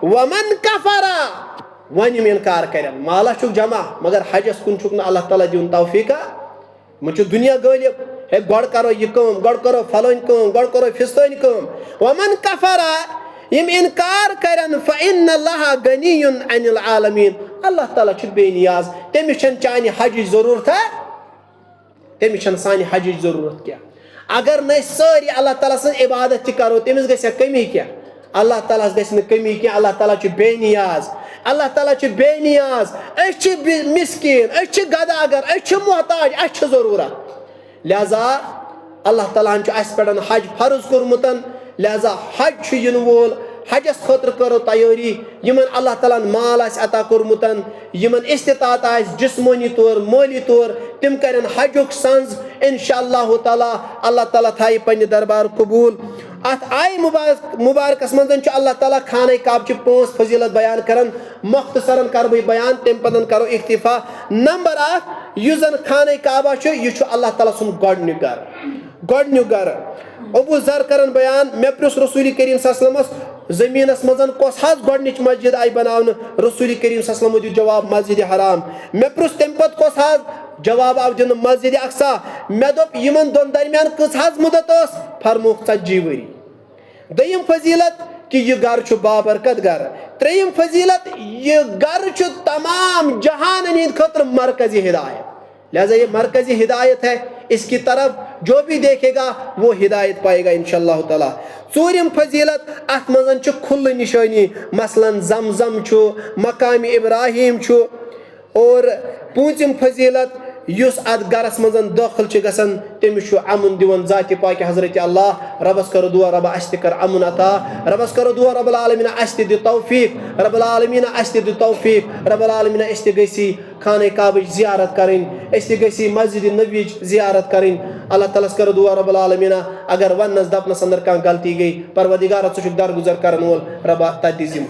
वमन कफरा वन इनकार कर माला चुक जमा मगर हजस कुन चुक अल्लाह ताला दिन तौफीका मुझे दुनिया गलिब है गड़ करो यह कम गड़ करो फलोन कम गड़ करो फिस्तोन कम वमन कफरा यम इनकार करन फइन्नल्लाह गनियुन अनिल आलमीन अल्लाह ताला छु बेनियाज तमिस छन चानि हज जरूरत है तमिस छन सानि हज जरूरत क्या अगर न सारी अल्लाह ताला सं इबादत करो तमिस गस कमी क्या अल्लाह ताला गस न कमी क्या अल्लाह ताला छु बेनियाज अल्लाह ताला छु बेनियाज अछ मिस्किन अछ गदागर अछ मोहताज अछ जरूरत लिहाजा अल्लाह ताला छु अस पेडन हज फर्ज कोरमुतन लिहाजा हज छु इन वोल हजस खतर करो तैयारी यमन अल्लाह ताला माल आस अता कोरमुतन यमन इस्तितात आस जिस्मानी तौर माली तौर तिम करन हजुक संज इंशाअल्लाह ताला अल्लाह ताला थाई पन्ने दरबार कबूल अत आय मुबारकस मंजन छु अल्लाह ताला खाने काब छु 5 फजीलत बयान करन मुख्तसरन कर बय बयान तेम पदन करो इक्तिफा नंबर 1 युजन खाने काबा छु यु छु अल्लाह ताला सुन गडन्यु गर अबू जर करन बयान मे प्रिस रसूल करीम सल्लल्लाहु अलैहि वसल्लम जमीनस मजन कोस हज गडनिच मस्जिद आई बनावन रसूल करीम सल्लल्लाहु अलैहि वसल्लम जवाब मस्जिद हराम मे प्रिस तेम पत कोस हज जवाब आव दिन मस्जिद अक्सा मे दोप यमन दोन दरमियान कस हज मुदत ओस फरमोख 40 वरी दयम फजीलत कि यह घर छु बाबरकत घर त्रेयम फजीलत यह घर छु तमाम जहान हिंद खतर मरकजी हिदायत लिहाजा ये मरकजी हिदायत है इसकी तरफ जो भी देखेगा वो हिदायत पाएगा इंशाअल्लाह ताला चूरिम फजीलत अत मजन छु खुल निशानी मसलन जमजम छु मकाम इब्राहिम छु और पूंचम फजीलत युस अत गरस मजन दाखिल छु गसन तमिस छु अमन दिवन जाति पाक हजरत अल्लाह रबस करो दुआ रब अस्ति कर अमन अता रबस करो दुआ रब्बुल आलमीन अस्ति दि तौफीक रब्बुल आलमीन अस्ति दि तौफीक रब्बुल आलमीन अस्ति गसी खाने काबा जियारत करें अस्ति गसी मस्जिद नबी जियारत करें अल्लाह ताला करो दुआ रब्बुल आलमीन अगर वनस दपनस अंदर का गलती गई परवरदिगार छु दरगुजर करन वोल रब तदिजिम